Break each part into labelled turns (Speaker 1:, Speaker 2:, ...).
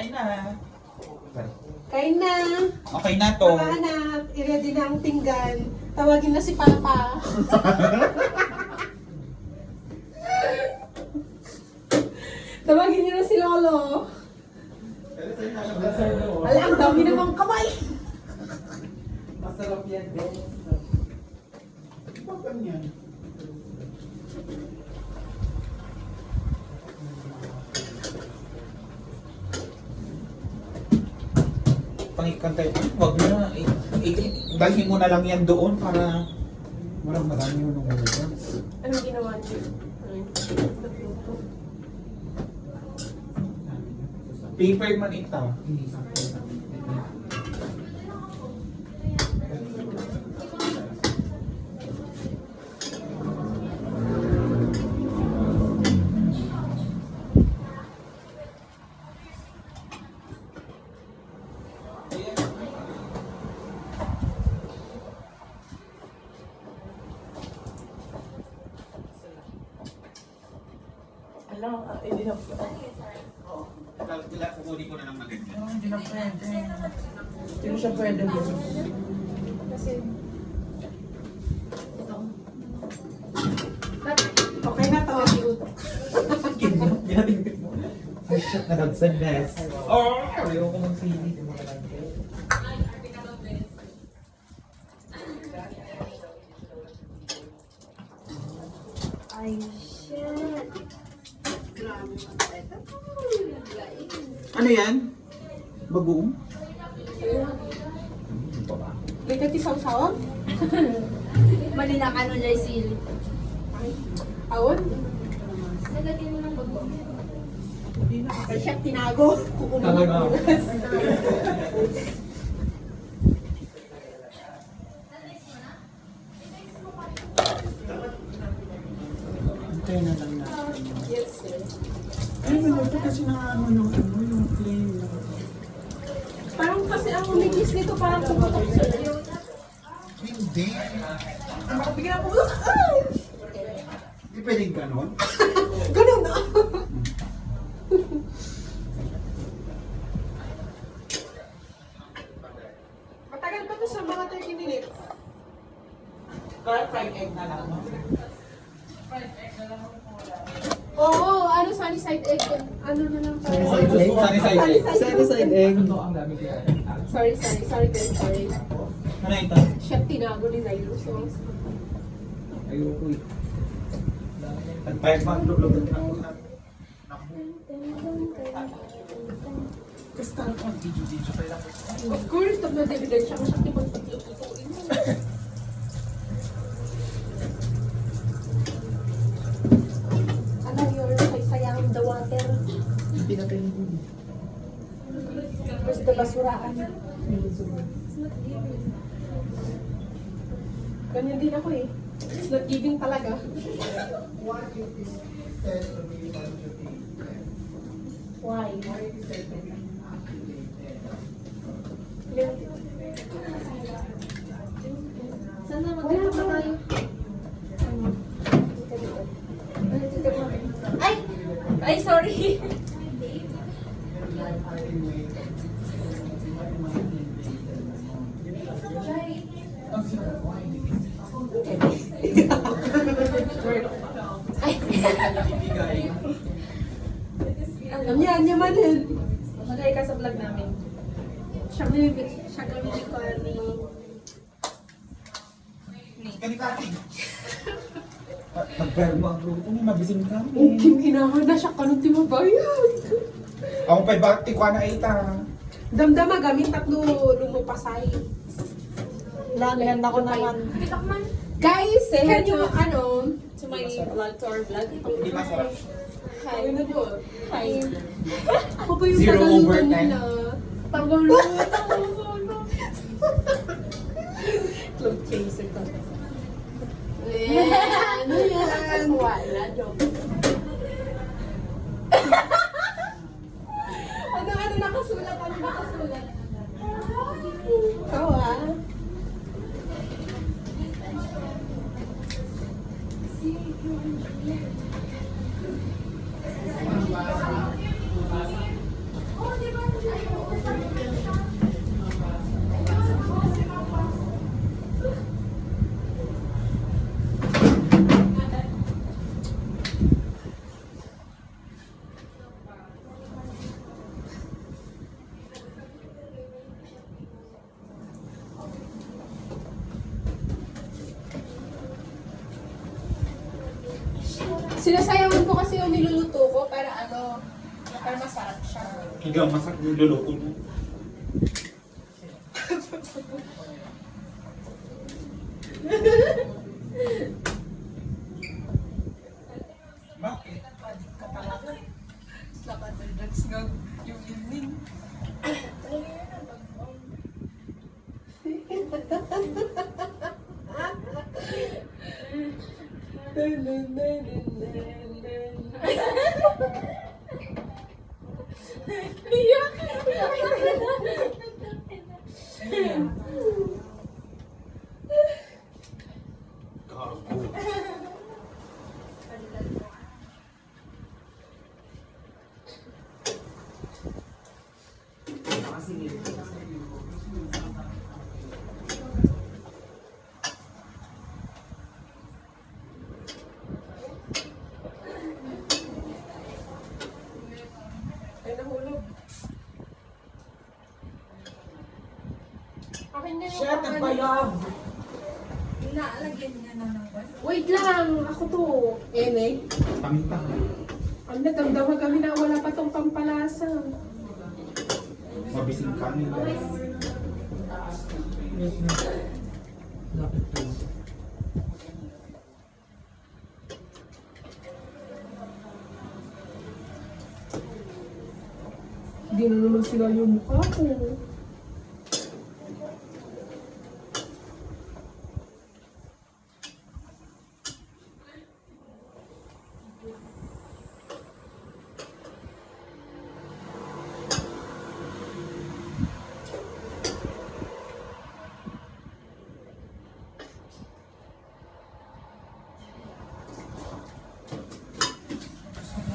Speaker 1: kain na.
Speaker 2: Kain na.
Speaker 1: Okay na to.
Speaker 2: Mga anak, i-ready na ang pinggan. Tawagin na si Papa. Tawagin niyo na si Lolo. Ala, ang dami namang kamay.
Speaker 3: Masarap yan, guys.
Speaker 1: Bakit yan? Pangikantay. Wag na. Dalhin mo na lang yan doon para walang marami yung nungulog.
Speaker 2: Anong ginawa niyo?
Speaker 1: Paper man ito.
Speaker 2: Ala, hindi na po.
Speaker 1: Kukunin ko na ng maganda.
Speaker 3: Hindi na pwede. Hindi siya pwede.
Speaker 2: Kasi... Okay na to.
Speaker 1: Ginatipid mo. Ay, shit, nagagsanas. Oh, ayaw ko mag-sili.
Speaker 4: Ay, shit. Grabe.
Speaker 1: Ano yan? Bagoong?
Speaker 2: May katisaw-sawang?
Speaker 4: Mali na ka nun, Jaisil.
Speaker 2: Awon?
Speaker 4: Nalagyan mo ng bago.
Speaker 2: Ay, siya tinago. Kukunin
Speaker 1: Tama
Speaker 2: mo.
Speaker 1: na.
Speaker 3: Antay na lang natin.
Speaker 2: Yes, sir.
Speaker 3: Ay, maganda kasi na yung flame.
Speaker 2: Parang kasi ang umigis nito parang pumutok, sir.
Speaker 1: Hindi.
Speaker 2: Bigyan po. Ay!
Speaker 1: Hindi pwedeng ganon.
Speaker 2: Ganun na. Matagal pa to sa mga 30 minutes.
Speaker 1: Kaya fried egg na lang.
Speaker 2: Oo, ano, sunny side egg. Ano na lang tayo.
Speaker 1: Sunny side egg.
Speaker 3: Sunny side egg.
Speaker 2: Sorry, guys, sorry.
Speaker 1: Ano ito?
Speaker 2: Chef tinago ni Nairo. So,
Speaker 1: Ayoko eh. Pag maglulog din ako na.
Speaker 3: Basta ako, video pa lang.
Speaker 2: of course, pag na-dividend siya, siya tipag-paglutuin mo.
Speaker 4: Ano, you're sayang the water.
Speaker 3: Hindi na tayo yung
Speaker 4: Tapos the basuraan.
Speaker 2: Ganyan din ako eh. It's not giving talaga. Why?
Speaker 4: Sana magkita pa tayo. Ay! Ay, sorry.
Speaker 2: Yan, yaman din.
Speaker 4: Magay ka sa vlog namin.
Speaker 2: Siya kami ko ni...
Speaker 1: Kanikati. Nagpermo ang grupo niya, mabising kami.
Speaker 2: Okay, inahan na siya kanong timabayan.
Speaker 1: Ako pa bakti ko na ita.
Speaker 2: Damdama gamit tatlo lumupasay.
Speaker 4: Langan ako naman. Pitakman.
Speaker 2: Guys,
Speaker 4: Say
Speaker 2: can
Speaker 4: hi
Speaker 2: you,
Speaker 4: to-
Speaker 2: ano,
Speaker 4: To my vlog, to our vlog.
Speaker 1: Hindi masarap.
Speaker 4: Hi.
Speaker 2: ano po?
Speaker 4: Hi.
Speaker 2: Ako pa yung
Speaker 1: 0
Speaker 2: tagaluto
Speaker 1: over 10.
Speaker 2: nila. Tagaluto. Club chaser ka. Ano yan?
Speaker 4: Wala, joke.
Speaker 2: Ano nakasulat? Ano nakasulat? Ikaw ah. Sinasayawan ko kasi yung niluluto ko para para masarap siya.
Speaker 1: Hanggang masak yung luluto mo. Bakit?
Speaker 2: Dapat relax nga yung evening.
Speaker 1: Gago.
Speaker 2: Ay, nahulog. Akin na yung
Speaker 3: Shit, ang bayag!
Speaker 4: Naalagyan niya na ng one.
Speaker 2: Wait lang, ako to. Ene.
Speaker 1: Tamitang.
Speaker 2: Ang nadamdaman kami na wala pa tong pampalasa.
Speaker 1: Mabising kami.
Speaker 3: Lapit to.
Speaker 2: Hindi na naman sila yung mukha ko.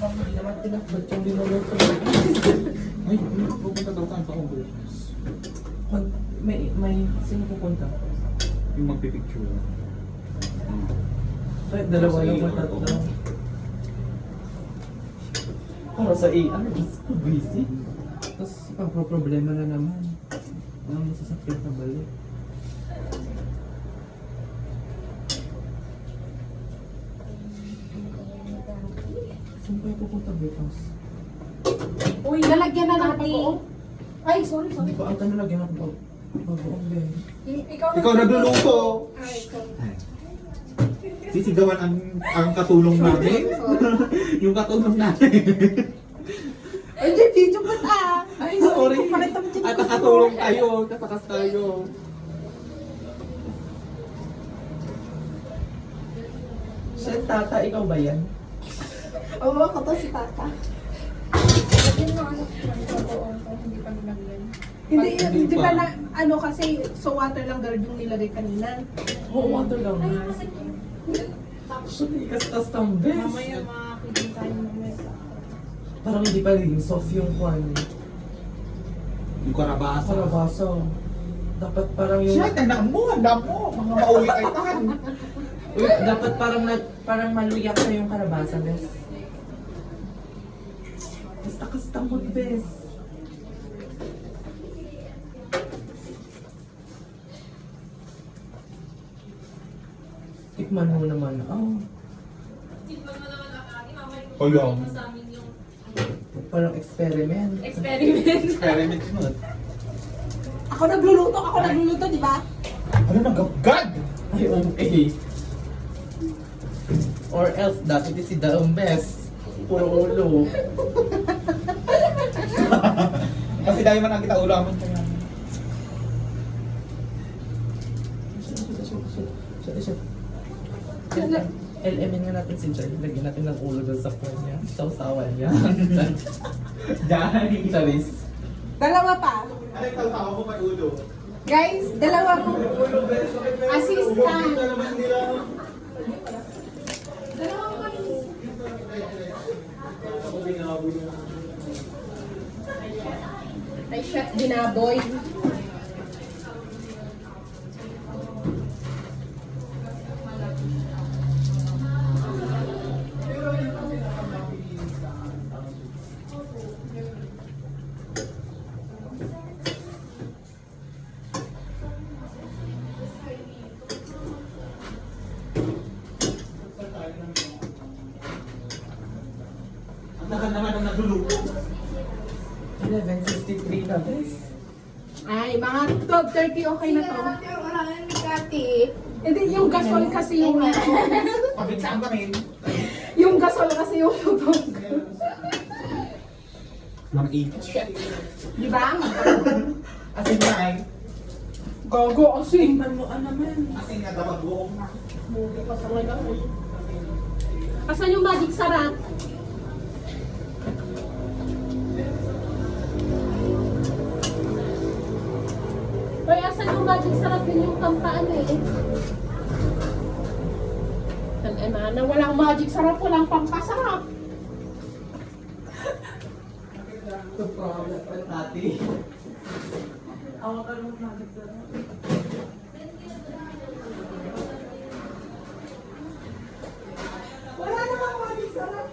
Speaker 3: Hindi naman tinagbat yung linuluto.
Speaker 1: Ay, pupunta daw tayo pa Congress.
Speaker 3: Sino pupunta?
Speaker 1: Yung magpipicture.
Speaker 3: Ay, dalawa lang o tatlo. Para sa AR, busy. Tapos, problema na naman. Ang masasakit na balik. Saan kayo pupunta, Betas?
Speaker 2: Uy, nalagyan na ng pag-uong. Ay, sorry.
Speaker 3: Hindi pa ata nalagyan ako bagoong Ben.
Speaker 1: Ikaw nagluluto!
Speaker 2: Ay, ikaw.
Speaker 1: Sisigawan ang katulong namin. Yung katulong namin.
Speaker 2: Ay, video ba ta?
Speaker 3: Ay, sorry.
Speaker 1: At nakatulong tayo. Katakas tayo.
Speaker 3: Shit, tata, ikaw ba yan?
Speaker 2: Oo, ako to si Tata. Lagyan mo ano, pag-uong ko, hindi pa nilagyan. Hindi,
Speaker 1: Hindi
Speaker 2: hindi
Speaker 1: pa.
Speaker 2: pa na, ano kasi, so water lang guard yung nilagay kanina.
Speaker 3: Oo, water lang. Shit, ikas-tas ng best.
Speaker 2: Mamaya makakita tayo mamaya.
Speaker 3: Parang hindi pa rin soft yung kwan.
Speaker 1: Yung karabasa.
Speaker 3: Kalabaso. Dapat parang yung...
Speaker 1: Shit, anak mo. Mga mauwi ay tahan.
Speaker 3: Uy, dapat parang maluyak na yung kalabasa, bes. Basta kastamot, bes. Tikman mo naman. Oh,
Speaker 1: O yung
Speaker 3: parang experiment.
Speaker 1: experiment mo.
Speaker 2: Ako nagluluto, di ba?
Speaker 1: Ano nagagad?
Speaker 3: Ay, okay. Or else, dati si Daong Bes. Puro ulo.
Speaker 1: Kasi dahil man ang kita ulaman ka namin.
Speaker 3: LM nga natin si Charlie. Lagyan natin ng ulo doon sa phone niya. Sausawan niya.
Speaker 1: Diyan.
Speaker 3: Charis.
Speaker 2: Dalawa pa.
Speaker 1: Ano yung tao mo may ulo?
Speaker 2: Guys, dalawang assistant. Dalawang Chef Binaboy.
Speaker 1: Ang tagal naman ang nagluluto.
Speaker 3: 11:53 na, guys.
Speaker 2: Ay, mga 12:30 okay na to.
Speaker 4: Wala na ni Kati.
Speaker 2: Hindi, yung gasol kasi yung
Speaker 1: Pabinsaan kami.
Speaker 2: yung gasol kasi yung lutong.
Speaker 1: Mang each.
Speaker 2: Di ba?
Speaker 1: Asin na ay.
Speaker 2: Gogo asin.
Speaker 1: Asin na dapat buong na.
Speaker 2: Asan yung magic sarap? Hoy, asan yung magic sarap yun yung pampaan eh? Na walang magic sarap, walang pampasarap.
Speaker 3: The problem, Tati. Awakan mo magic sarap.
Speaker 2: Wala namang magic sarap.